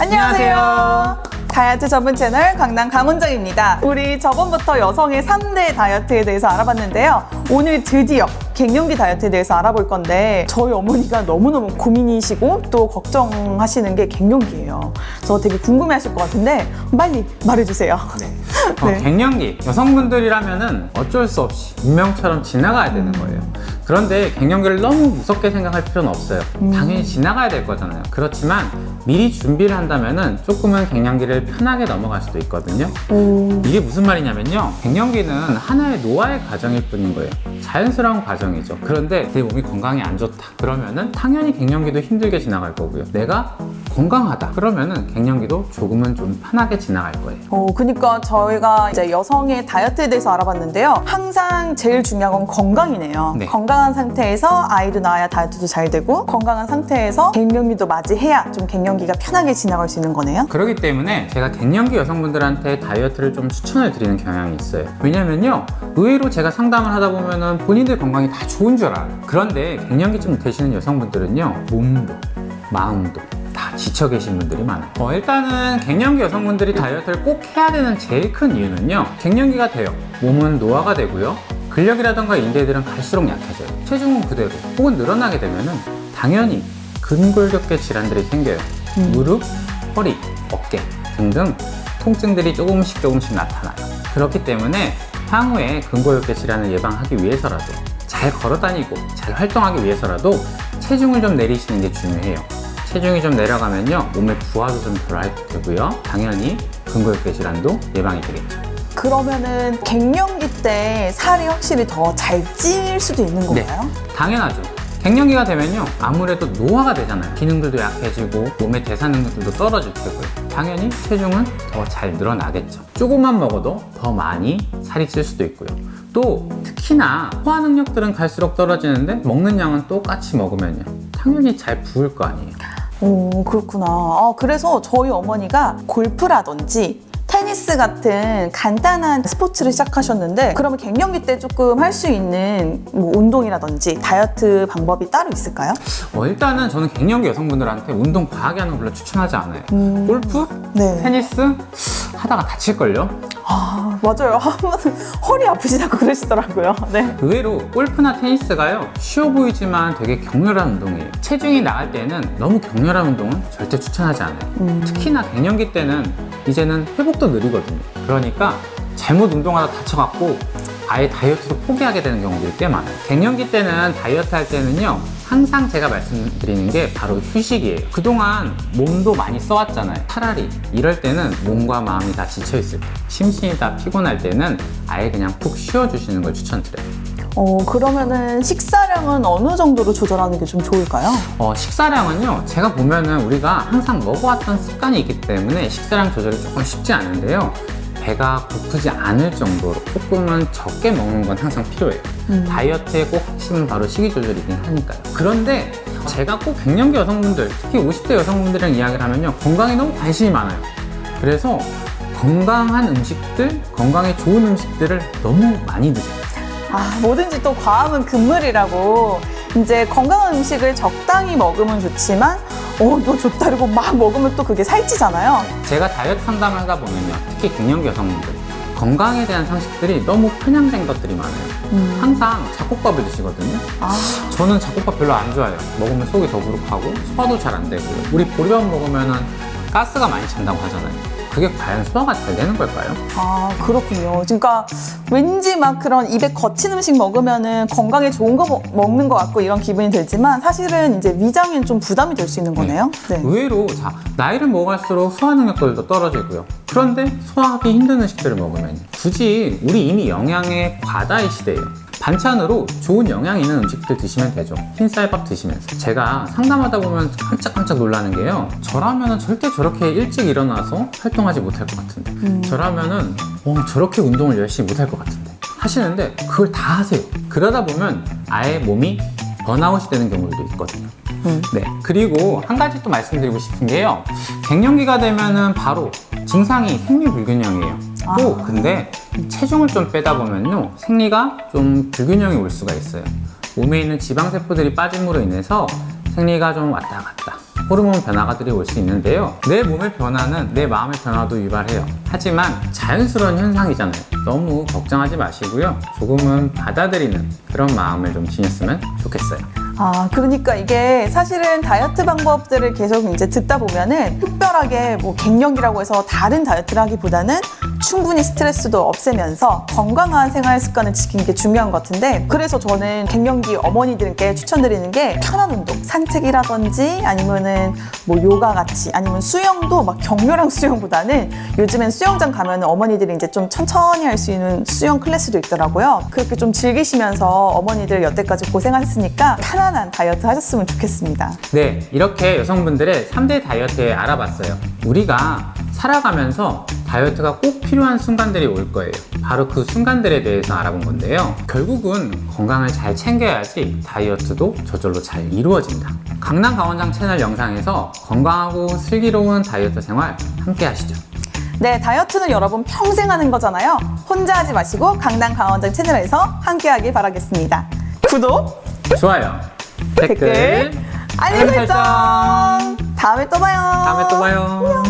안녕하세요. 다이어트 전문 채널 강남 강원정입니다. 우리 저번부터 여성의 3대 다이어트에 대해서 알아봤는데요. 오늘 드디어 갱년기 다이어트에 대해서 알아볼 건데 저희 어머니가 너무너무 고민이시고 또 걱정하시는 게 갱년기예요. 그래서 되게 궁금해하실 것 같은데 빨리 말해주세요. 네. 갱년기 여성분들이라면은 어쩔 수 없이 운명처럼 지나가야 되는 거예요. 그런데 갱년기를 너무 무섭게 생각할 필요는 없어요. 당연히 지나가야 될 거잖아요. 그렇지만 미리 준비를 한다면은 조금은 갱년기를 편하게 넘어갈 수도 있거든요. 이게 무슨 말이냐면요, 갱년기는 하나의 노화의 과정일 뿐인 거예요. 자연스러운 과정이죠. 그런데 내 몸이 건강이 안 좋다 그러면은 당연히 갱년기도 힘들게 지나갈 거고요. 내가 건강하다 그러면은 갱년기도 조금은 좀 편하게 지나갈 거예요. 그러니까 저희가 이제 여성의 다이어트에 대해서 알아봤는데요. 항상 제일 중요한 건 건강이네요. 네. 건강한 상태에서 아이도 낳아야 다이어트도 잘 되고, 건강한 상태에서 갱년기도 맞이해야 좀 갱년기가 편하게 지나갈 수 있는 거네요. 그렇기 때문에 제가 갱년기 여성분들한테 다이어트를 좀 추천을 드리는 경향이 있어요. 왜냐면요, 의외로 제가 상담을 하다 보면은 본인들 건강이 다 좋은 줄 알아요. 그런데 갱년기쯤 되시는 여성분들은요, 몸도 마음도 다 지쳐 계신 분들이 많아요. 일단은 갱년기 여성분들이 다이어트를 꼭 해야 되는 제일 큰 이유는요, 갱년기가 돼요. 몸은 노화가 되고요, 근력이라던가 인대들은 갈수록 약해져요. 체중은 그대로 혹은 늘어나게 되면은 당연히 근골격계 질환들이 생겨요. 무릎, 허리, 어깨 등등 통증들이 조금씩 나타나요. 그렇기 때문에 향후에 근골격계 질환을 예방하기 위해서라도, 잘 걸어다니고 잘 활동하기 위해서라도 체중을 좀 내리시는 게 중요해요. 체중이 좀 내려가면요, 몸의 부하도 좀 덜 할 되고요, 당연히 근골격계 질환도 예방이 되겠죠. 그러면은 갱년기 때 살이 확실히 더 잘 찔 수도 있는 건가요? 네, 당연하죠. 갱년기가 되면요, 아무래도 노화가 되잖아요. 기능들도 약해지고 몸의 대사 능력들도 떨어질 테고요. 당연히 체중은 더 잘 늘어나겠죠. 조금만 먹어도 더 많이 살이 찔 수도 있고요. 또 특히나 소화 능력들은 갈수록 떨어지는데 먹는 양은 똑같이 먹으면요, 당연히 잘 부을 거 아니에요. 오, 그렇구나. 그래서 저희 어머니가 골프라든지 테니스 같은 간단한 스포츠를 시작하셨는데, 그러면 갱년기 때 조금 할 수 있는 뭐 운동이라든지 다이어트 방법이 따로 있을까요? 일단은 저는 갱년기 여성분들한테 운동 과하게 하는 걸 별로 추천하지 않아요. 골프? 네. 테니스? 하다가 다칠걸요? 맞아요. 한번 허리 아프시다고 그러시더라고요. 네. 의외로 골프나 테니스가요, 쉬워 보이지만 되게 격렬한 운동이에요. 체중이 나갈 때는 너무 격렬한 운동은 절대 추천하지 않아요. 특히나 갱년기 때는 이제는 회복도 느리거든요. 그러니까 잘못 운동하다 다쳐갖고 아예 다이어트도 포기하게 되는 경우들이 꽤 많아요. 갱년기 때는 다이어트 할 때는요, 항상 제가 말씀드리는 게 바로 휴식이에요. 그동안 몸도 많이 써왔잖아요. 차라리 이럴 때는 몸과 마음이 다 지쳐있을 때, 심신이 다 피곤할 때는 아예 그냥 푹 쉬어주시는 걸 추천드려요. 그러면은 식사량은 어느 정도로 조절하는 게 좀 좋을까요? 식사량은요, 제가 보면은 우리가 항상 먹어왔던 습관이 있기 때문에 식사량 조절이 조금 쉽지 않은데요, 배가 고프지 않을 정도로 조금은 적게 먹는 건 항상 필요해요. 다이어트의 꼭 핵심은 바로 식이 조절이긴 하니까요. 그런데 제가 꼭 갱년기 여성분들, 특히 50대 여성분들이랑 이야기를 하면요, 건강에 너무 관심이 많아요. 그래서 건강한 음식들, 건강에 좋은 음식들을 너무 많이 드세요. 뭐든지 또 과하면 금물이라고, 이제 건강한 음식을 적당히 먹으면 좋지만 이거 좋다 이러고 막 먹으면 또 그게 살찌잖아요. 제가 다이어트 상담을 하다 보면요, 특히 갱년기 여성분들, 건강에 대한 상식들이 너무 편향된 것들이 많아요. 항상 잡곡밥을 드시거든요. 저는 잡곡밥 별로 안 좋아해요. 먹으면 속이 더부룩하고 소화도 잘 안 되고요. 우리 보리밥 먹으면 가스가 많이 찬다고 하잖아요. 그게 과연 소화가 잘 되는 걸까요? 그렇군요. 그러니까 왠지 막 그런 입에 거친 음식 먹으면은 건강에 좋은 거 먹는 것 같고 이런 기분이 들지만, 사실은 이제 위장엔 좀 부담이 될 수 있는 거네요. 네. 의외로 나이를 먹을수록 소화 능력들도 떨어지고요. 그런데 소화하기 힘든 음식들을 먹으면 굳이 우리 이미 영양의 과다의 시대예요. 반찬으로 좋은 영양 있는 음식들 드시면 되죠. 흰쌀밥 드시면서. 제가 상담하다 보면 깜짝깜짝 놀라는 게요, 저라면은 절대 저렇게 일찍 일어나서 활동하지 못할 것 같은데, 저라면은 저렇게 운동을 열심히 못할 것 같은데 하시는데 그걸 다 하세요. 그러다 보면 아예 몸이 번아웃이 되는 경우도 있거든요. 네. 그리고 한 가지 또 말씀드리고 싶은 게요, 갱년기가 되면은 바로 증상이 생리 불균형이에요. 또 근데 체중을 좀 빼다 보면요, 생리가 좀 불균형이 올 수가 있어요. 몸에 있는 지방세포들이 빠짐으로 인해서 생리가 좀 왔다 갔다 호르몬 변화가들이 올 수 있는데요. 내 몸의 변화는 내 마음의 변화도 유발해요. 하지만 자연스러운 현상이잖아요. 너무 걱정하지 마시고요. 조금은 받아들이는 그런 마음을 좀 지녔으면 좋겠어요. 아, 그러니까 이게 사실은 다이어트 방법들을 계속 이제 듣다 보면은 특별하게 뭐 갱년기라고 해서 다른 다이어트를 하기보다는 충분히 스트레스도 없애면서 건강한 생활 습관을 지키는 게 중요한 것 같은데, 그래서 저는 갱년기 어머니들께 추천드리는 게 편한 운동, 산책이라든지 아니면은 뭐 요가 같이, 아니면 수영도 막 격렬한 수영보다는 요즘엔 수영장 가면 어머니들이 이제 좀 천천히 할 수 있는 수영 클래스도 있더라고요. 그렇게 좀 즐기시면서 어머니들 여태까지 고생하셨으니까 편안한 다이어트 하셨으면 좋겠습니다. 네, 이렇게 여성분들의 3대 다이어트에 알아봤어요. 우리가 살아가면서 다이어트가 꼭 필요한 순간들이 올 거예요. 바로 그 순간들에 대해서 알아본 건데요. 결국은 건강을 잘 챙겨야지 다이어트도 저절로 잘 이루어진다. 강남강원장 채널 영상에서 건강하고 슬기로운 다이어트 생활 함께 하시죠. 네, 다이어트는 여러분 평생 하는 거잖아요. 혼자 하지 마시고 강남강원장 채널에서 함께 하길 바라겠습니다. 구독, 좋아요, 댓글, 알림 설정. 다음에 또 봐요. 다음에 또 봐요.